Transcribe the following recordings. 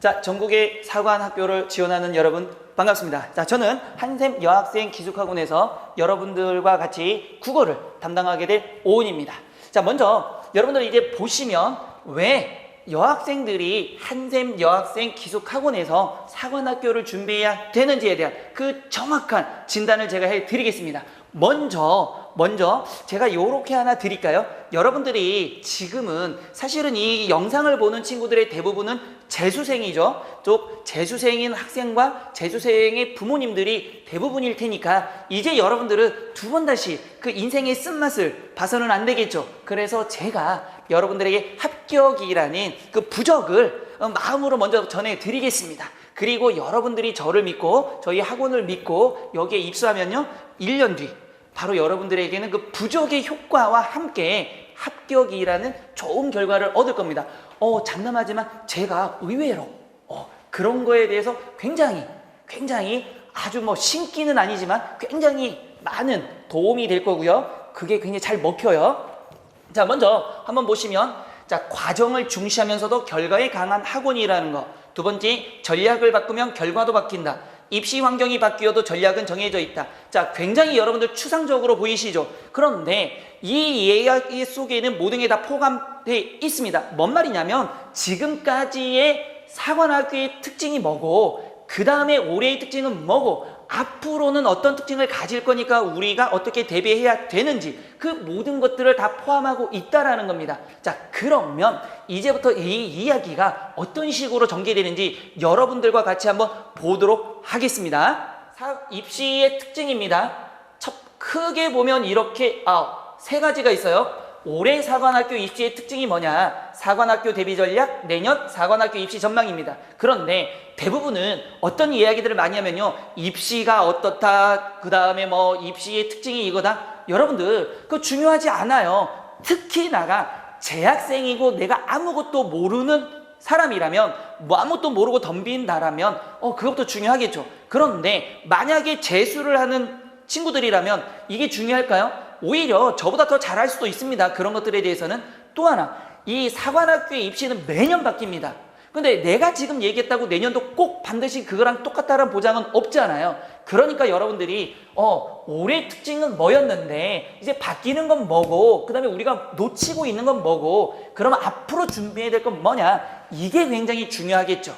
자, 전국의 사관학교를 지원하는 여러분 반갑습니다. 자, 저는 한샘 여학생 기숙학원에서 여러분들과 같이 국어를 담당하게 될 오은입니다. 자, 먼저 여러분들 이제 보시면 왜 여학생들이 한샘 여학생 기숙학원에서 사관학교를 준비해야 되는지에 대한 그 정확한 진단을 제가 해드리겠습니다. 먼저 제가 이렇게 하나 드릴까요? 여러분들이 지금은 사실은 이 영상을 보는 친구들의 대부분은 재수생이죠. 또 재수생인 학생과 재수생의 부모님들이 대부분일 테니까 이제 여러분들은 두 번 다시 그 인생의 쓴맛을 봐서는 안 되겠죠. 그래서 제가 여러분들에게 합격이라는 그 부적을 마음으로 먼저 전해드리겠습니다. 그리고 여러분들이 저를 믿고 저희 학원을 믿고 여기에 입수하면요 1년 뒤 바로 여러분들에게는 그 부적의 효과와 함께 합격이라는 좋은 결과를 얻을 겁니다. 장담하지만 제가 의외로 그런 거에 대해서 굉장히 아주 신기는 아니지만 굉장히 많은 도움이 될 거고요. 그게 굉장히 잘 먹혀요. 자, 먼저 한번 보시면 자, 과정을 중시하면서도 결과에 강한 학원이라는 거. 두 번째, 전략을 바꾸면 결과도 바뀐다. 입시 환경이 바뀌어도 전략은 정해져 있다. 자, 굉장히 여러분들 추상적으로 보이시죠? 그런데 이 이야기 속에는 모든 게 다 포함되어 있습니다. 뭔 말이냐면 지금까지의 사관학교의 특징이 뭐고 그 다음에 올해의 특징은 뭐고 앞으로는 어떤 특징을 가질 거니까 우리가 어떻게 대비해야 되는지 그 모든 것들을 다 포함하고 있다라는 겁니다. 자, 그러면 이제부터 이 이야기가 어떤 식으로 전개되는지 여러분들과 같이 한번 보도록 하겠습니다. 입시의 특징입니다. 크게 보면 이렇게 세 가지가 있어요. 올해 사관학교 입시의 특징이 뭐냐? 사관학교 대비 전략, 내년 사관학교 입시 전망입니다. 그런데 대부분은 어떤 이야기들을 많이 하면요, 입시가 어떻다, 그 다음에 입시의 특징이 이거다. 여러분들 그거 중요하지 않아요. 특히 나가 재학생이고 내가 아무것도 모르는 사람이라면 아무것도 모르고 덤빈다라면 그것도 중요하겠죠. 그런데 만약에 재수를 하는 친구들이라면 이게 중요할까요? 오히려 저보다 더 잘할 수도 있습니다. 그런 것들에 대해서는. 또 하나, 이 사관학교의 입시는 매년 바뀝니다. 근데 내가 지금 얘기했다고 내년도 꼭 반드시 그거랑 똑같다는 보장은 없잖아요. 그러니까 여러분들이 올해 특징은 뭐였는데 이제 바뀌는 건 뭐고 그 다음에 우리가 놓치고 있는 건 뭐고 그러면 앞으로 준비해야 될 건 뭐냐, 이게 굉장히 중요하겠죠.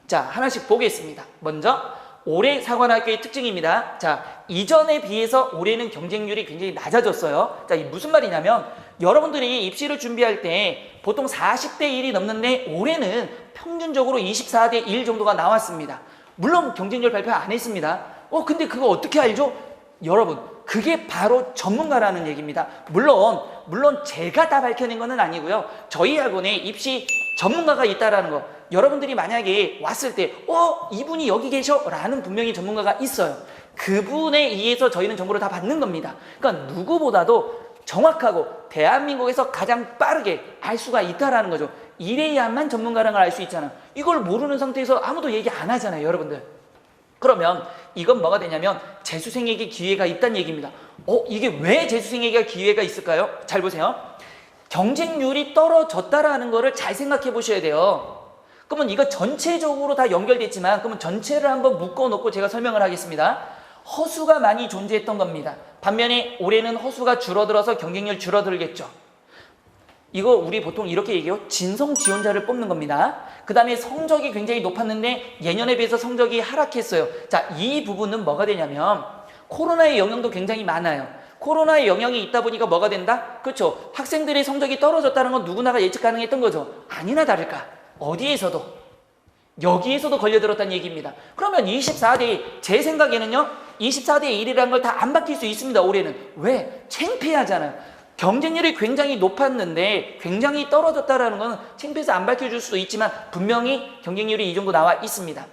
자, 하나씩 보겠습니다. 먼저 올해 사관학교의 특징입니다. 자, 이전에 비해서 올해는 경쟁률이 굉장히 낮아졌어요. 자, 이 무슨 말이냐면 여러분들이 입시를 준비할 때 보통 40대 1이 넘는데 올해는 평균적으로 24대 1 정도가 나왔습니다. 물론 경쟁률 발표 안 했습니다. 근데 그거 어떻게 알죠? 여러분, 그게 바로 전문가라는 얘기입니다. 물론 제가 다 밝혀낸 건 아니고요. 저희 학원에 입시 전문가가 있다라는 거. 여러분들이 만약에 왔을 때 이분이 여기 계셔? 라는 분명히 전문가가 있어요. 그분에 의해서 저희는 정보를 다 받는 겁니다. 그러니까 누구보다도 정확하고 대한민국에서 가장 빠르게 알 수가 있다라는 거죠. 이래야만 전문가라는 걸 알 수 있잖아. 이걸 모르는 상태에서 아무도 얘기 안 하잖아요, 여러분들. 그러면 이건 뭐가 되냐면 재수생에게 기회가 있다는 얘기입니다. 이게 왜 재수생에게 기회가 있을까요? 잘 보세요. 경쟁률이 떨어졌다라는 거를 잘 생각해 보셔야 돼요. 그러면 이거 전체적으로 다 연결됐지만 그러면 전체를 한번 묶어놓고 제가 설명을 하겠습니다. 허수가 많이 존재했던 겁니다. 반면에 올해는 허수가 줄어들어서 경쟁률 줄어들겠죠. 이거 우리 보통 이렇게 얘기해요. 진성 지원자를 뽑는 겁니다. 그 다음에 성적이 굉장히 높았는데 예년에 비해서 성적이 하락했어요. 자, 이 부분은 뭐가 되냐면 코로나의 영향도 굉장히 많아요. 코로나의 영향이 있다 보니까 뭐가 된다? 그렇죠. 학생들의 성적이 떨어졌다는 건 누구나가 예측 가능했던 거죠. 아니나 다를까 어디에서도 여기에서도 걸려들었다는 얘기입니다. 그러면 24대 제 생각에는요 24대 1이라는 걸 다 안 바뀔 수 있습니다. 올해는. 왜? 창피하잖아요. 경쟁률이 굉장히 높았는데 굉장히 떨어졌다라는 건 창피해서 안 밝혀줄 수도 있지만 분명히 경쟁률이 이 정도 나와 있습니다.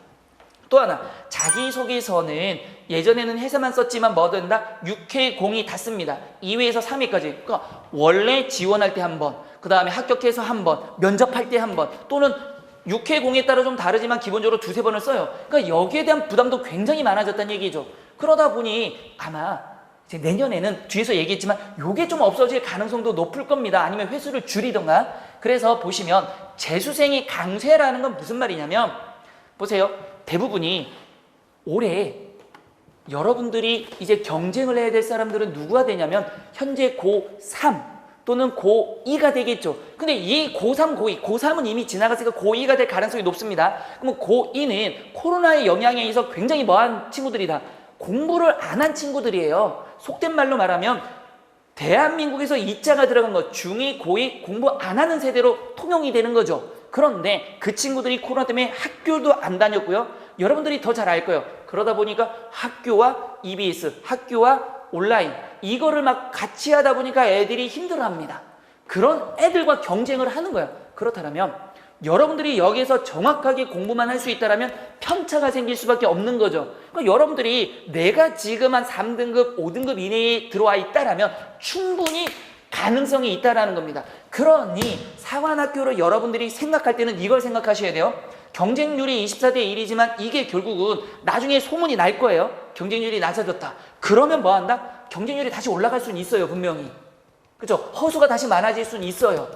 또 하나, 자기소개서는 예전에는 해서만 썼지만 뭐 된다? 6회 공이 닿습니다. 2회에서 3회까지. 그러니까 원래 지원할 때 한 번, 그 다음에 합격해서 한 번, 면접할 때 한 번, 또는 6회 공에 따라 좀 다르지만 기본적으로 두세 번을 써요. 그러니까 여기에 대한 부담도 굉장히 많아졌다는 얘기죠. 그러다 보니 아마 이제 내년에는 뒤에서 얘기했지만 요게 좀 없어질 가능성도 높을 겁니다. 아니면 횟수를 줄이던가. 그래서 보시면 재수생이 강세라는 건 무슨 말이냐면 보세요. 대부분이 올해 여러분들이 이제 경쟁을 해야 될 사람들은 누구가 되냐면 현재 고3 또는 고2가 되겠죠. 근데 이 고3, 고2, 고3은 이미 지나갔으니까 고2가 될 가능성이 높습니다. 그러면 고2는 코로나의 영향에 의해서 굉장히 뭐한 친구들이다. 공부를 안 한 친구들이에요. 속된 말로 말하면 대한민국에서 2자가 들어간 거 중2, 고2 공부 안 하는 세대로 통용이 되는 거죠. 그런데 그 친구들이 코로나 때문에 학교도 안 다녔고요. 여러분들이 더 잘 알 거예요. 그러다 보니까 학교와 EBS, 학교와 온라인 이거를 막 같이 하다 보니까 애들이 힘들어합니다. 그런 애들과 경쟁을 하는 거예요. 그렇다면 여러분들이 여기서 정확하게 공부만 할 수 있다면 편차가 생길 수밖에 없는 거죠. 그러니까 여러분들이 내가 지금 한 3등급, 5등급 이내에 들어와 있다면 충분히 가능성이 있다라는 겁니다. 그러니 사관학교를 여러분들이 생각할 때는 이걸 생각하셔야 돼요. 경쟁률이 24대 1이지만 이게 결국은 나중에 소문이 날 거예요. 경쟁률이 낮아졌다. 그러면 뭐 한다? 경쟁률이 다시 올라갈 수는 있어요. 분명히. 그렇죠? 허수가 다시 많아질 수는 있어요.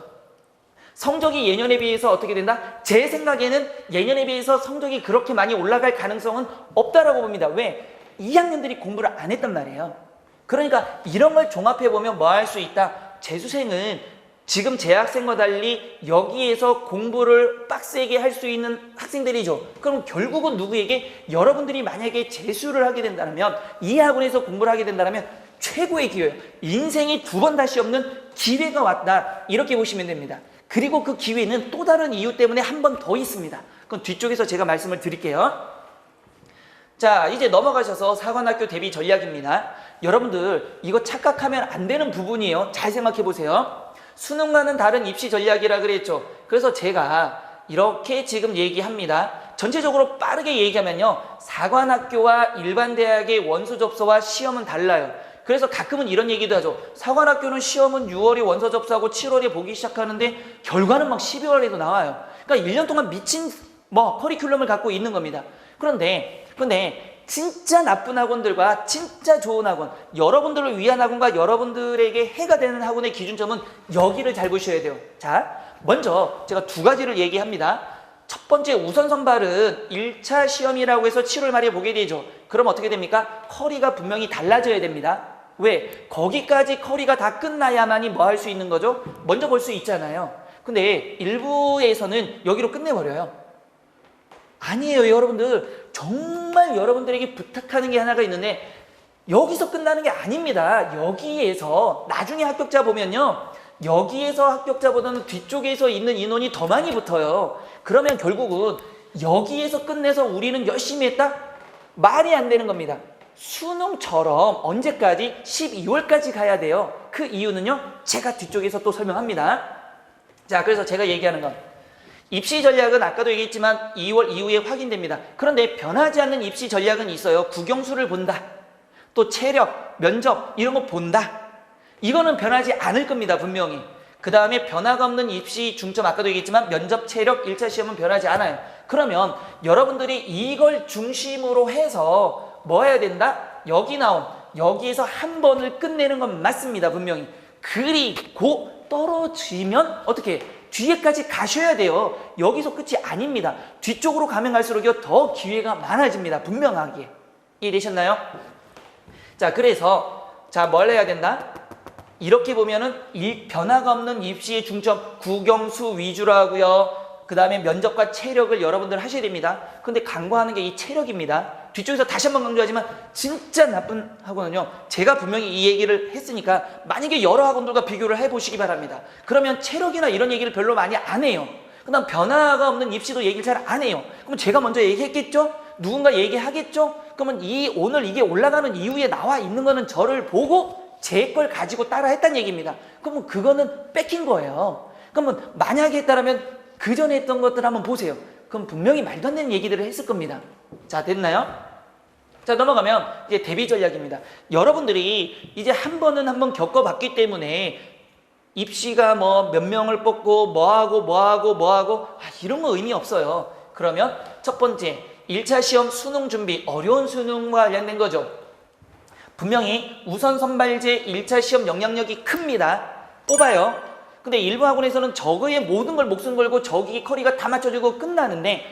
성적이 예년에 비해서 어떻게 된다? 제 생각에는 예년에 비해서 성적이 그렇게 많이 올라갈 가능성은 없다라고 봅니다. 왜? 2학년들이 공부를 안 했단 말이에요. 그러니까 이런 걸 종합해보면 뭐 할 수 있다? 재수생은 지금 재학생과 달리 여기에서 공부를 빡세게 할 수 있는 학생들이죠. 그럼 결국은 누구에게? 여러분들이 만약에 재수를 하게 된다면 이 학원에서 공부를 하게 된다면 최고의 기회예요. 인생에 두 번 다시 없는 기회가 왔다. 이렇게 보시면 됩니다. 그리고 그 기회는 또 다른 이유 때문에 한 번 더 있습니다. 그건 뒤쪽에서 제가 말씀을 드릴게요. 자, 이제 넘어가셔서 사관학교 대비 전략입니다. 여러분들 이거 착각하면 안 되는 부분이에요. 잘 생각해 보세요. 수능과는 다른 입시 전략이라 그랬죠. 그래서 제가 이렇게 지금 얘기합니다. 전체적으로 빠르게 얘기하면요. 사관학교와 일반 대학의 원서 접수와 시험은 달라요. 그래서 가끔은 이런 얘기도 하죠. 사관학교는 시험은 6월에 원서 접수하고 7월에 보기 시작하는데 결과는 막 12월에도 나와요. 그러니까 1년 동안 미친 커리큘럼을 갖고 있는 겁니다. 그런데 진짜 나쁜 학원들과 진짜 좋은 학원, 여러분들을 위한 학원과 여러분들에게 해가 되는 학원의 기준점은 여기를 잘 보셔야 돼요. 자, 먼저 제가 두 가지를 얘기합니다. 첫 번째 우선 선발은 1차 시험이라고 해서 7월 말에 보게 되죠. 그럼 어떻게 됩니까? 커리가 분명히 달라져야 됩니다. 왜? 거기까지 커리가 다 끝나야만이 뭐 할 수 있는 거죠? 먼저 볼 수 있잖아요. 근데 일부에서는 여기로 끝내버려요. 아니에요. 여러분들 정말 여러분들에게 부탁하는 게 하나가 있는데 여기서 끝나는 게 아닙니다. 여기에서 나중에 합격자 보면요. 여기에서 합격자보다는 뒤쪽에서 있는 인원이 더 많이 붙어요. 그러면 결국은 여기에서 끝내서 우리는 열심히 했다? 말이 안 되는 겁니다. 수능처럼 언제까지? 12월까지 가야 돼요. 그 이유는요. 제가 뒤쪽에서 또 설명합니다. 자, 그래서 제가 얘기하는 건 입시 전략은 아까도 얘기했지만 2월 이후에 확인됩니다. 그런데 변하지 않는 입시 전략은 있어요. 국영수를 본다. 또 체력, 면접 이런 거 본다. 이거는 변하지 않을 겁니다. 분명히. 그 다음에 변화가 없는 입시 중점 아까도 얘기했지만 면접, 체력, 1차 시험은 변하지 않아요. 그러면 여러분들이 이걸 중심으로 해서 뭐 해야 된다? 여기에서 한 번을 끝내는 건 맞습니다. 분명히. 그리고 떨어지면 어떻게 해? 뒤에까지 가셔야 돼요. 여기서 끝이 아닙니다. 뒤쪽으로 가면 갈수록 더 기회가 많아집니다. 분명하게. 이해되셨나요? 자, 그래서 뭘 해야 된다? 이렇게 보면은 변화가 없는 입시의 중점 국영수 위주로 하고요. 그 다음에 면접과 체력을 여러분들 하셔야 됩니다. 근데 강조하는 게 이 체력입니다. 뒤쪽에서 다시 한번 강조하지만 진짜 나쁜 학원은요. 제가 분명히 이 얘기를 했으니까 만약에 여러 학원들과 비교를 해보시기 바랍니다. 그러면 체력이나 이런 얘기를 별로 많이 안 해요. 그 다음 변화가 없는 입시도 얘기를 잘 안 해요. 그럼 제가 먼저 얘기했겠죠? 누군가 얘기하겠죠? 그러면 오늘 이게 올라가는 이후에 나와 있는 거는 저를 보고 제 걸 가지고 따라 했다는 얘기입니다. 그러면 그거는 뺏긴 거예요. 그러면 만약에 했다면 그 전에 했던 것들 한번 보세요. 그럼 분명히 말도 안 되는 얘기들을 했을 겁니다. 자, 됐나요? 자, 넘어가면 이제 대비 전략입니다. 여러분들이 이제 한 번은 겪어봤기 때문에 입시가 몇 명을 뽑고 뭐하고 이런 거 의미 없어요. 그러면 첫 번째 1차 시험 수능 준비, 어려운 수능과 관련된 거죠. 분명히 우선 선발제 1차 시험 영향력이 큽니다. 뽑아요. 근데 일부 학원에서는 저거에 모든 걸 목숨 걸고 저기 커리가 다 맞춰지고 끝나는데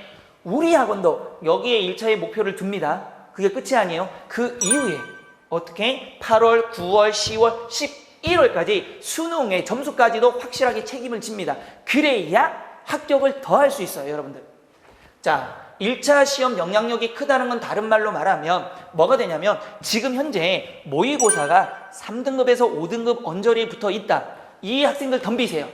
우리 학원도 여기에 1차의 목표를 둡니다. 그게 끝이 아니에요. 그 이후에 어떻게 8월, 9월, 10월, 11월까지 수능의 점수까지도 확실하게 책임을 집니다. 그래야 합격을 더 할 수 있어요, 여러분들. 자, 1차 시험 영향력이 크다는 건 다른 말로 말하면 뭐가 되냐면 지금 현재 모의고사가 3등급에서 5등급 언저리에 붙어 있다. 이 학생들 덤비세요.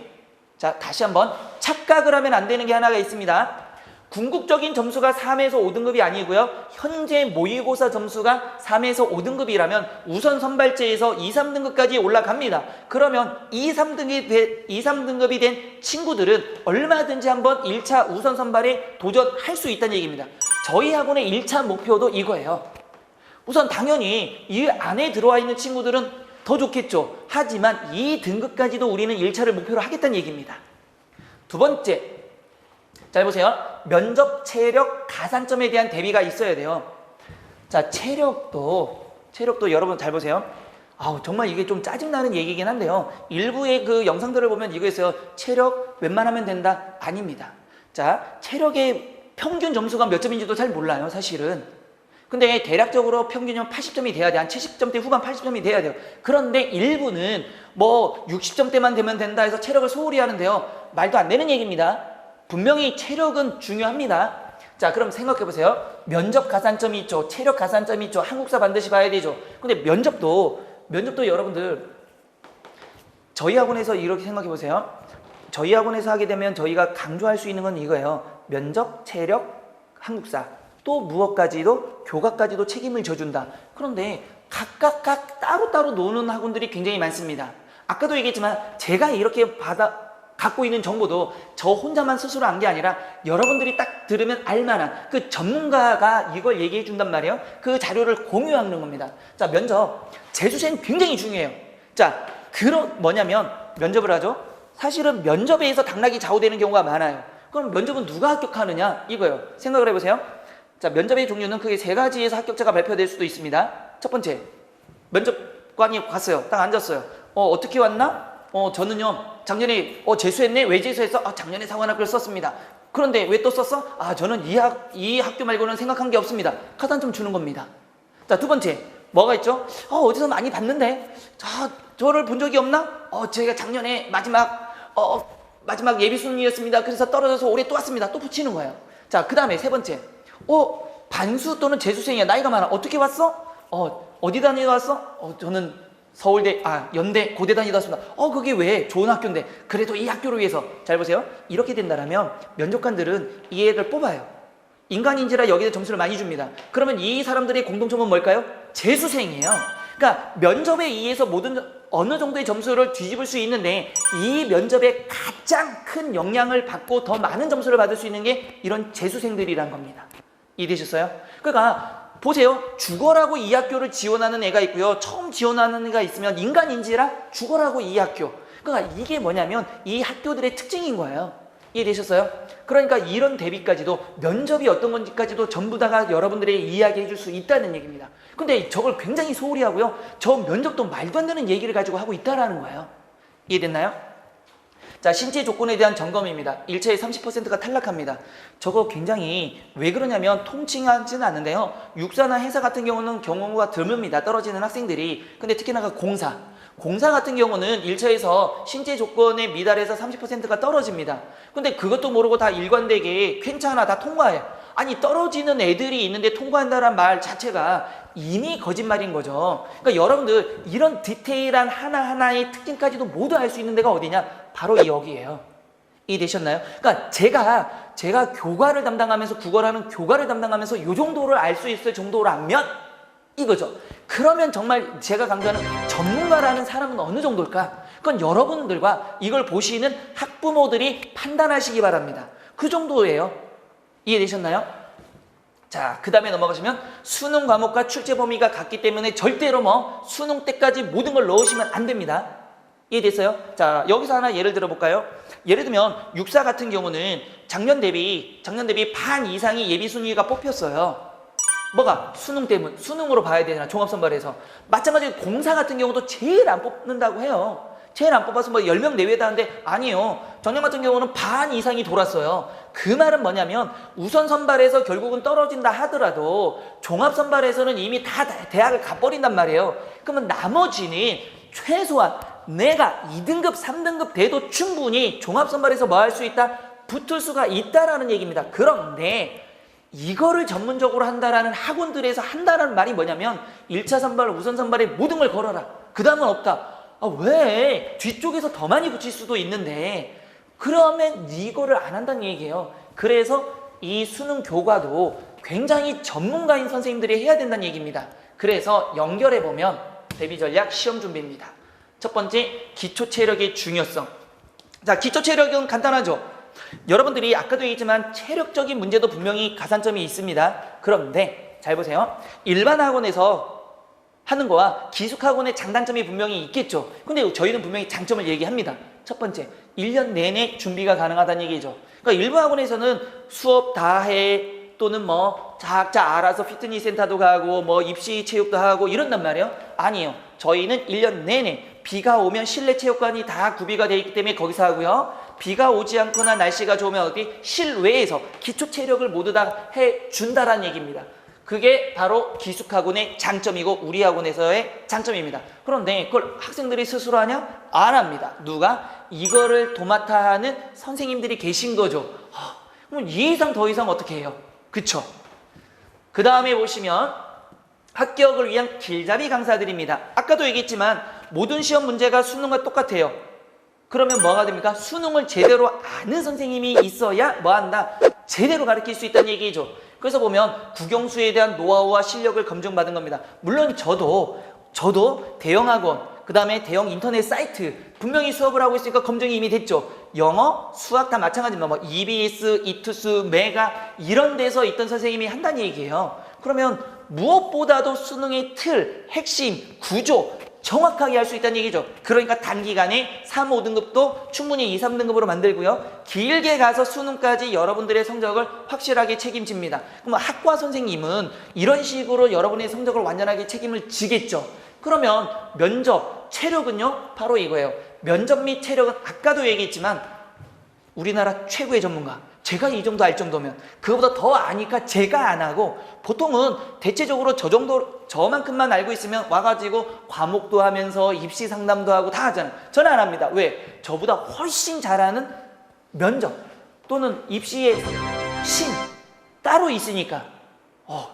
자, 다시 한번 착각을 하면 안 되는 게 하나가 있습니다. 궁극적인 점수가 3에서 5등급이 아니고요. 현재 모의고사 점수가 3에서 5등급이라면 우선 선발제에서 2, 3등급까지 올라갑니다. 그러면 2, 3등급이 된 친구들은 얼마든지 한번 1차 우선 선발에 도전할 수 있다는 얘기입니다. 저희 학원의 1차 목표도 이거예요. 우선 당연히 이 안에 들어와 있는 친구들은 더 좋겠죠. 하지만 2등급까지도 우리는 1차를 목표로 하겠다는 얘기입니다. 두 번째, 잘 보세요. 면접, 체력, 가산점에 대한 대비가 있어야 돼요. 자, 체력도 여러분 잘 보세요. 정말 이게 좀 짜증나는 얘기긴 한데요. 일부의 그 영상들을 보면 이거 있어요. 체력 웬만하면 된다? 아닙니다. 자, 체력의 평균 점수가 몇 점인지도 잘 몰라요, 사실은. 근데 대략적으로 평균이면 80점이 돼야 돼. 한 70점대 후반 80점이 돼야 돼요. 그런데 일부는 뭐 60점대만 되면 된다 해서 체력을 소홀히 하는데요. 말도 안 되는 얘기입니다. 분명히 체력은 중요합니다. 자, 그럼 생각해 보세요. 면접 가산점이 있죠. 체력 가산점이 있죠. 한국사 반드시 봐야 되죠. 근데 면접도 여러분들 저희 학원에서 이렇게 생각해 보세요. 저희 학원에서 하게 되면 저희가 강조할 수 있는 건 이거예요. 면접, 체력, 한국사 또 무엇까지도 교과까지도 책임을 져준다. 그런데 각각 따로따로 노는 학원들이 굉장히 많습니다. 아까도 얘기했지만 제가 이렇게 갖고 있는 정보도 저 혼자만 스스로 한 게 아니라 여러분들이 딱 들으면 알만한 그 전문가가 이걸 얘기해 준단 말이에요. 그 자료를 공유하는 겁니다. 자, 면접, 재수생 굉장히 중요해요. 자, 뭐냐면 면접을 하죠. 사실은 면접에 의해서 당락이 좌우되는 경우가 많아요. 그럼 면접은 누가 합격하느냐? 이거예요. 생각을 해보세요. 자, 면접의 종류는 크게 세 가지에서 합격자가 발표될 수도 있습니다. 첫 번째, 면접관이 왔어요. 딱 앉았어요. 어떻게 왔나? 저는요, 작년에 재수했네? 왜 재수했어? 작년에 사관학교를 썼습니다. 그런데 왜 또 썼어? 저는 이 학교 말고는 생각한 게 없습니다. 가산점 주는 겁니다. 자, 두 번째, 뭐가 있죠? 어디서 많이 봤는데? 저를 본 적이 없나? 제가 작년에 마지막 예비순위였습니다. 그래서 떨어져서 올해 또 왔습니다. 또 붙이는 거예요. 자, 그 다음에 세 번째, 반수 또는 재수생이야. 나이가 많아. 어떻게 왔어? 어디 다녀왔어? 저는 서울대, 연대, 고대 다니다 왔습니다. 그게 왜? 좋은 학교인데. 그래도 이 학교를 위해서. 잘 보세요. 이렇게 된다면 면접관들은 이 애를 뽑아요. 인간인지라 여기에 점수를 많이 줍니다. 그러면 이 사람들의 공통점은 뭘까요? 재수생이에요. 그러니까 면접에 의해서 어느 정도의 점수를 뒤집을 수 있는데 이 면접에 가장 큰 영향을 받고 더 많은 점수를 받을 수 있는 게 이런 재수생들이란 겁니다. 이해되셨어요? 그러니까 보세요. 죽어라고 이 학교를 지원하는 애가 있고요. 처음 지원하는 애가 있으면 인간인지라 죽어라고 이 학교. 그러니까 이게 뭐냐면 이 학교들의 특징인 거예요. 이해되셨어요? 그러니까 이런 대비까지도 면접이 어떤 건지까지도 전부 다가 여러분들에게 이야기해 줄 수 있다는 얘기입니다. 근데 저걸 굉장히 소홀히 하고요. 저 면접도 말도 안 되는 얘기를 가지고 하고 있다라는 거예요. 이해됐나요? 자, 신체 조건에 대한 점검입니다. 1차에 30%가 탈락합니다. 저거 굉장히 왜 그러냐면 통칭하지는 않는데요. 육사나 해사 같은 경우는 경우가 드뭅니다. 떨어지는 학생들이. 근데 특히나 공사 같은 경우는 1차에서 신체 조건에 미달해서 30%가 떨어집니다. 근데 그것도 모르고 다 일관되게 괜찮아, 다 통과해. 아니, 떨어지는 애들이 있는데 통과한다는 말 자체가 이미 거짓말인 거죠. 그러니까 여러분들 이런 디테일한 하나하나의 특징까지도 모두 알 수 있는 데가 어디냐? 바로 여기예요. 이해되셨나요? 그러니까 제가 교과를 담당하면서 국어라는 교과를 담당하면서 이 정도를 알 수 있을 정도로 알면 이거죠. 그러면 정말 제가 강조하는 전문가라는 사람은 어느 정도일까? 그건 여러분들과 이걸 보시는 학부모들이 판단하시기 바랍니다. 그 정도예요. 이해되셨나요? 자, 그 다음에 넘어가시면 수능 과목과 출제 범위가 같기 때문에 절대로 수능 때까지 모든 걸 넣으시면 안 됩니다. 이해됐어요? 자, 여기서 하나 예를 들어볼까요? 예를 들면 육사 같은 경우는 작년 대비 반 이상이 예비 순위가 뽑혔어요. 뭐가? 수능으로 봐야 되잖아. 종합선발에서. 마찬가지로 공사 같은 경우도 제일 안 뽑는다고 해요. 제일 안 뽑아서 뭐 10명 내외다 하는데 아니요. 작년 같은 경우는 반 이상이 돌았어요. 그 말은 뭐냐면 우선 선발에서 결국은 떨어진다 하더라도 종합 선발에서는 이미 다 대학을 가버린단 말이에요. 그러면 나머지는 최소한 내가 2등급, 3등급 돼도 충분히 종합 선발에서 뭐 할 수 있다? 붙을 수가 있다라는 얘기입니다. 그런데 이거를 전문적으로 한다라는 학원들에서 한다라는 말이 뭐냐면 1차 선발, 우선 선발에 모든 걸 걸어라. 그 다음은 없다. 아, 왜? 뒤쪽에서 더 많이 붙일 수도 있는데 그러면 이거를 안 한다는 얘기예요. 그래서 이 수능 교과도 굉장히 전문가인 선생님들이 해야 된다는 얘기입니다. 그래서 연결해보면 대비 전략 시험 준비입니다. 첫 번째, 기초 체력의 중요성. 자, 기초 체력은 간단하죠. 여러분들이 아까도 얘기했지만 체력적인 문제도 분명히 가산점이 있습니다. 그런데 잘 보세요. 일반 학원에서 하는 거와 기숙학원의 장단점이 분명히 있겠죠. 근데 저희는 분명히 장점을 얘기합니다. 첫 번째, 1년 내내 준비가 가능하다는 얘기죠. 그러니까 일부 학원에서는 수업 다 해, 또는 뭐 각자 알아서 피트니스 센터도 가고 뭐 입시 체육도 하고 이런단 말이에요. 아니에요. 저희는 1년 내내 비가 오면 실내 체육관이 다 구비가 되어 있기 때문에 거기서 하고요. 비가 오지 않거나 날씨가 좋으면 어디 실외에서 기초 체력을 모두 다 해준다라는 얘기입니다. 그게 바로 기숙학원의 장점이고 우리 학원에서의 장점입니다. 그런데 그걸 학생들이 스스로 하냐? 안 합니다. 누가? 이거를 도맡아 하는 선생님들이 계신 거죠. 그럼 이 이상 더 이상 어떻게 해요? 그쵸? 그 다음에 보시면 합격을 위한 길잡이 강사들입니다. 아까도 얘기했지만 모든 시험 문제가 수능과 똑같아요. 그러면 뭐가 됩니까? 수능을 제대로 아는 선생님이 있어야 뭐 한다? 제대로 가르칠 수 있다는 얘기죠. 그래서 보면 국영수에 대한 노하우와 실력을 검증받은 겁니다. 물론 저도 대형학원, 그 다음에 대형 인터넷 사이트 분명히 수업을 하고 있으니까 검증이 이미 됐죠. 영어, 수학 다 마찬가지입니다. 뭐 EBS, 이투스, 메가 이런 데서 있던 선생님이 한다는 얘기예요. 그러면 무엇보다도 수능의 틀, 핵심, 구조 정확하게 할 수 있다는 얘기죠. 그러니까 단기간에 3, 5등급도 충분히 2, 3등급으로 만들고요. 길게 가서 수능까지 여러분들의 성적을 확실하게 책임집니다. 그럼 학과 선생님은 이런 식으로 여러분의 성적을 완전하게 책임을 지겠죠. 그러면 면접, 체력은요? 바로 이거예요. 면접 및 체력은 아까도 얘기했지만 우리나라 최고의 전문가. 제가 이 정도 알 정도면 그거보다 더 아니까 제가 안 하고 보통은 대체적으로 저만큼만 알고 있으면 와가지고 과목도 하면서 입시 상담도 하고 다 하잖아요. 저는 안 합니다. 왜? 저보다 훨씬 잘하는 면접 또는 입시의 신 따로 있으니까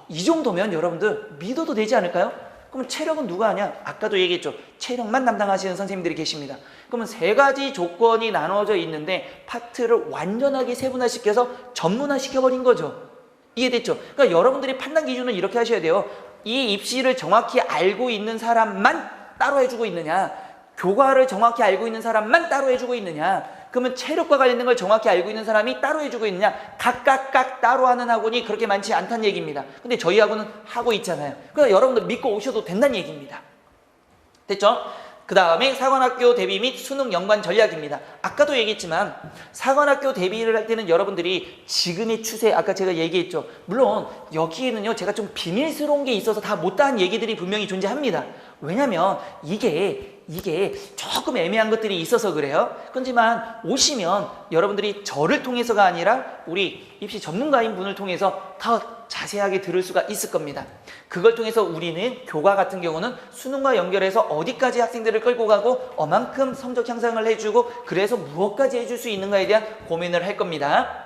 이 정도면 여러분들 믿어도 되지 않을까요? 그러면 체력은 누가 하냐? 아까도 얘기했죠. 체력만 담당하시는 선생님들이 계십니다. 그러면 세 가지 조건이 나눠져 있는데 파트를 완전하게 세분화시켜서 전문화시켜버린 거죠. 이해됐죠? 그러니까 여러분들이 판단 기준은 이렇게 하셔야 돼요. 이 입시를 정확히 알고 있는 사람만 따로 해주고 있느냐? 교과를 정확히 알고 있는 사람만 따로 해주고 있느냐? 그러면 체력과 관련된 걸 정확히 알고 있는 사람이 따로 해주고 있느냐? 각각 따로 하는 학원이 그렇게 많지 않다는 얘기입니다. 근데 저희 학원은 하고 있잖아요. 그러니까 여러분들 믿고 오셔도 된다는 얘기입니다. 됐죠? 그 다음에 사관학교 대비 및 수능 연관 전략입니다. 아까도 얘기했지만 사관학교 대비를 할 때는 여러분들이 지금의 추세, 아까 제가 얘기했죠. 물론 여기에는요 제가 좀 비밀스러운 게 있어서 다 못다한 얘기들이 분명히 존재합니다. 왜냐면 이게 조금 애매한 것들이 있어서 그래요. 그렇지만 오시면 여러분들이 저를 통해서가 아니라 우리 입시 전문가인 분을 통해서 더 자세하게 들을 수가 있을 겁니다. 그걸 통해서 우리는 교과 같은 경우는 수능과 연결해서 어디까지 학생들을 끌고 가고 얼만큼 성적 향상을 해주고 그래서 무엇까지 해줄 수 있는가에 대한 고민을 할 겁니다.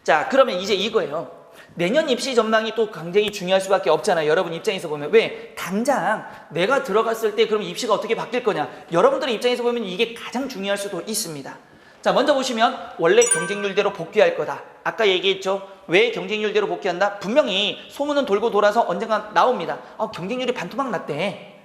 자, 그러면 이제 이거예요. 내년 입시 전망이 또 굉장히 중요할 수밖에 없잖아요. 여러분 입장에서 보면. 왜? 당장 내가 들어갔을 때 그럼 입시가 어떻게 바뀔 거냐. 여러분들의 입장에서 보면 이게 가장 중요할 수도 있습니다. 자, 먼저 보시면 원래 경쟁률대로 복귀할 거다. 아까 얘기했죠. 왜 경쟁률대로 복귀한다? 분명히 소문은 돌고 돌아서 언젠가 나옵니다. 경쟁률이 반토막 났대.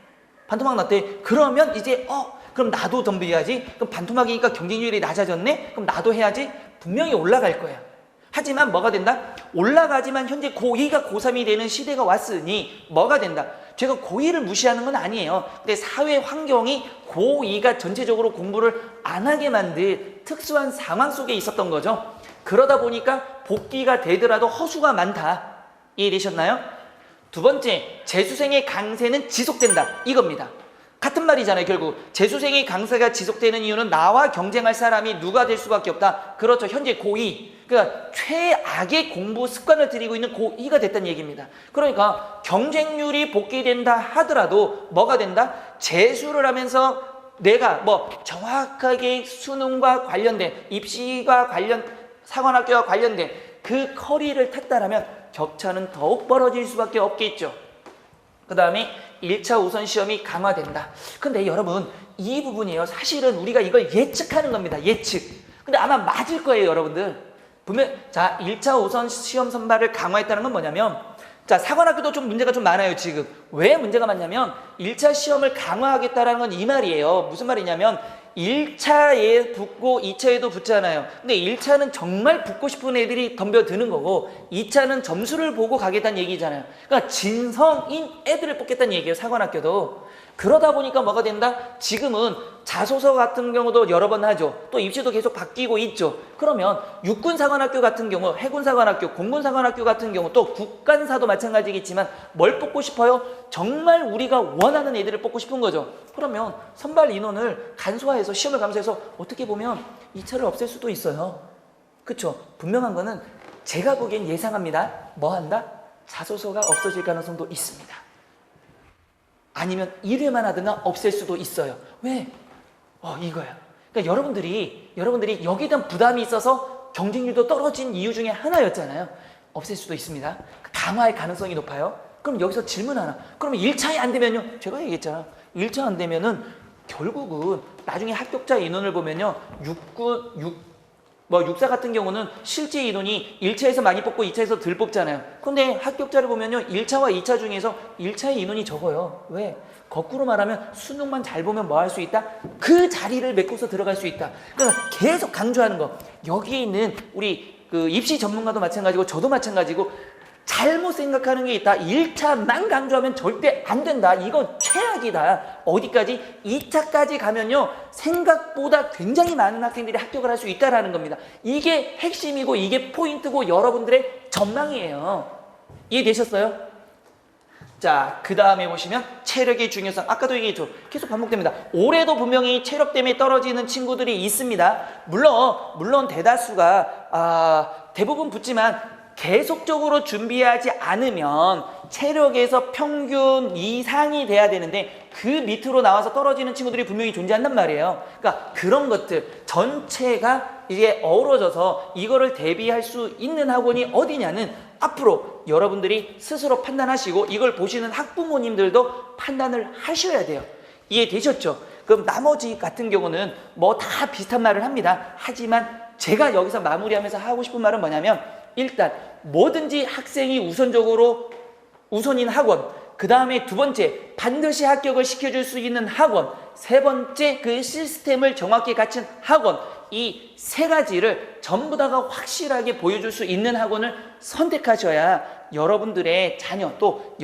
그러면 이제 그럼 나도 덤벼야지. 그럼 반토막이니까 경쟁률이 낮아졌네. 그럼 나도 해야지. 분명히 올라갈 거예요. 하지만 뭐가 된다? 올라가지만 현재 고2가 고3이 되는 시대가 왔으니 뭐가 된다? 제가 고2를 무시하는 건 아니에요. 근데 사회 환경이 고2가 전체적으로 공부를 안 하게 만든 특수한 상황 속에 있었던 거죠. 그러다 보니까 복귀가 되더라도 허수가 많다. 이해되셨나요? 두 번째, 재수생의 강세는 지속된다. 이겁니다. 같은 말이잖아요. 결국 재수생의 강세가 지속되는 이유는 나와 경쟁할 사람이 누가 될 수밖에 없다. 그렇죠. 현재 고2, 그러니까 최악의 공부 습관을 들이고 있는 고2가 됐다는 얘기입니다. 그러니까 경쟁률이 복귀된다 하더라도 뭐가 된다? 재수를 하면서 내가 뭐 정확하게 수능과 관련된, 입시가 관련, 사관학교와 관련된 그 커리를 탔다라면 격차는 더욱 벌어질 수밖에 없겠죠. 그 다음에 1차 우선 시험이 강화된다. 근데 여러분, 이 부분이에요. 사실은 우리가 이걸 예측하는 겁니다. 예측. 근데 아마 맞을 거예요, 여러분들. 분명, 자, 1차 우선 시험 선발을 강화했다는 건 뭐냐면, 자, 사관학교도 좀 문제가 좀 많아요, 지금. 왜 문제가 많냐면, 1차 시험을 강화하겠다라는 건 이 말이에요. 무슨 말이냐면, 1차에 붙고 2차에도 붙잖아요. 근데 1차는 정말 붙고 싶은 애들이 덤벼드는 거고 2차는 점수를 보고 가겠다는 얘기잖아요. 그러니까 진성인 애들을 뽑겠다는 얘기예요. 사관학교도. 그러다 보니까 뭐가 된다? 지금은 자소서 같은 경우도 여러 번 하죠. 또 입시도 계속 바뀌고 있죠. 그러면 육군사관학교 같은 경우, 해군사관학교, 공군사관학교 같은 경우, 또 국간사도 마찬가지겠지만 뭘 뽑고 싶어요? 정말 우리가 원하는 애들을 뽑고 싶은 거죠. 그러면 선발 인원을 간소화해서 시험을 감소해서 어떻게 보면 2차를 없앨 수도 있어요. 그렇죠? 분명한 거는 제가 보기엔 예상합니다. 뭐 한다? 자소서가 없어질 가능성도 있습니다. 아니면 1회만 하든가 없앨 수도 있어요. 왜? 이거야. 그러니까 여러분들이 여기에 대한 부담이 있어서 경쟁률도 떨어진 이유 중에 하나였잖아요. 없앨 수도 있습니다. 강화할 가능성이 높아요. 그럼 여기서 질문 하나. 그러면 1차에 안 되면요. 제가 얘기했잖아. 1차 안 되면은 결국은 나중에 합격자 인원을 보면요. 육사 같은 경우는 실제 인원이 1차에서 많이 뽑고 2차에서 덜 뽑잖아요. 근데 합격자를 보면요. 1차와 2차 중에서 1차의 인원이 적어요. 왜? 거꾸로 말하면 수능만 잘 보면 뭐 할 수 있다? 그 자리를 메꾸서 들어갈 수 있다. 그러니까 계속 강조하는 거. 여기에 있는 우리 그 입시 전문가도 마찬가지고 저도 마찬가지고 잘못 생각하는 게 있다. 1차만 강조하면 절대 안 된다. 이건 최악이다. 어디까지? 2차까지 가면요. 생각보다 굉장히 많은 학생들이 합격을 할 수 있다는 겁니다. 이게 핵심이고 이게 포인트고 여러분들의 전망이에요. 이해되셨어요? 자, 그 다음에 보시면 체력의 중요성. 아까도 얘기했죠. 계속 반복됩니다. 올해도 분명히 체력 때문에 떨어지는 친구들이 있습니다. 물론 대다수가 대부분 붙지만 계속적으로 준비하지 않으면 체력에서 평균 이상이 돼야 되는데 그 밑으로 나와서 떨어지는 친구들이 분명히 존재한단 말이에요. 그러니까 그런 것들 전체가 이게 어우러져서 이거를 대비할 수 있는 학원이 어디냐는 앞으로 여러분들이 스스로 판단하시고 이걸 보시는 학부모님들도 판단을 하셔야 돼요. 이해되셨죠? 그럼 나머지 같은 경우는 뭐 다 비슷한 말을 합니다. 하지만 제가 여기서 마무리하면서 하고 싶은 말은 뭐냐면 일단 뭐든지 학생이 우선인 학원, 그 다음에 두 번째 반드시 합격을 시켜줄 수 있는 학원, 세 번째 그 시스템을 정확히 갖춘 학원, 이 세 가지를 전부 다가 확실하게 보여줄 수 있는 학원을 선택하셔야 여러분들의 자녀 또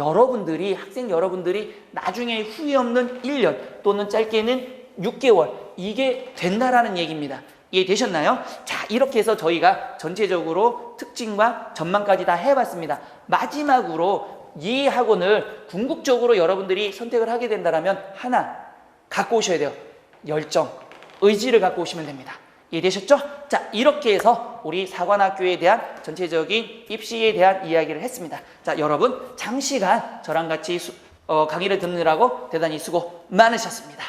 학생 여러분들이 나중에 후회 없는 1년 또는 짧게는 6개월 이게 된다라는 얘기입니다. 이해되셨나요? 자, 이렇게 해서 저희가 전체적으로 특징과 전망까지 다 해봤습니다. 마지막으로 이 학원을 궁극적으로 여러분들이 선택을 하게 된다면 하나 갖고 오셔야 돼요. 열정, 의지를 갖고 오시면 됩니다. 이해되셨죠? 자, 이렇게 해서 우리 사관학교에 대한 전체적인 입시에 대한 이야기를 했습니다. 자, 여러분 장시간 저랑 같이 강의를 듣느라고 대단히 수고 많으셨습니다.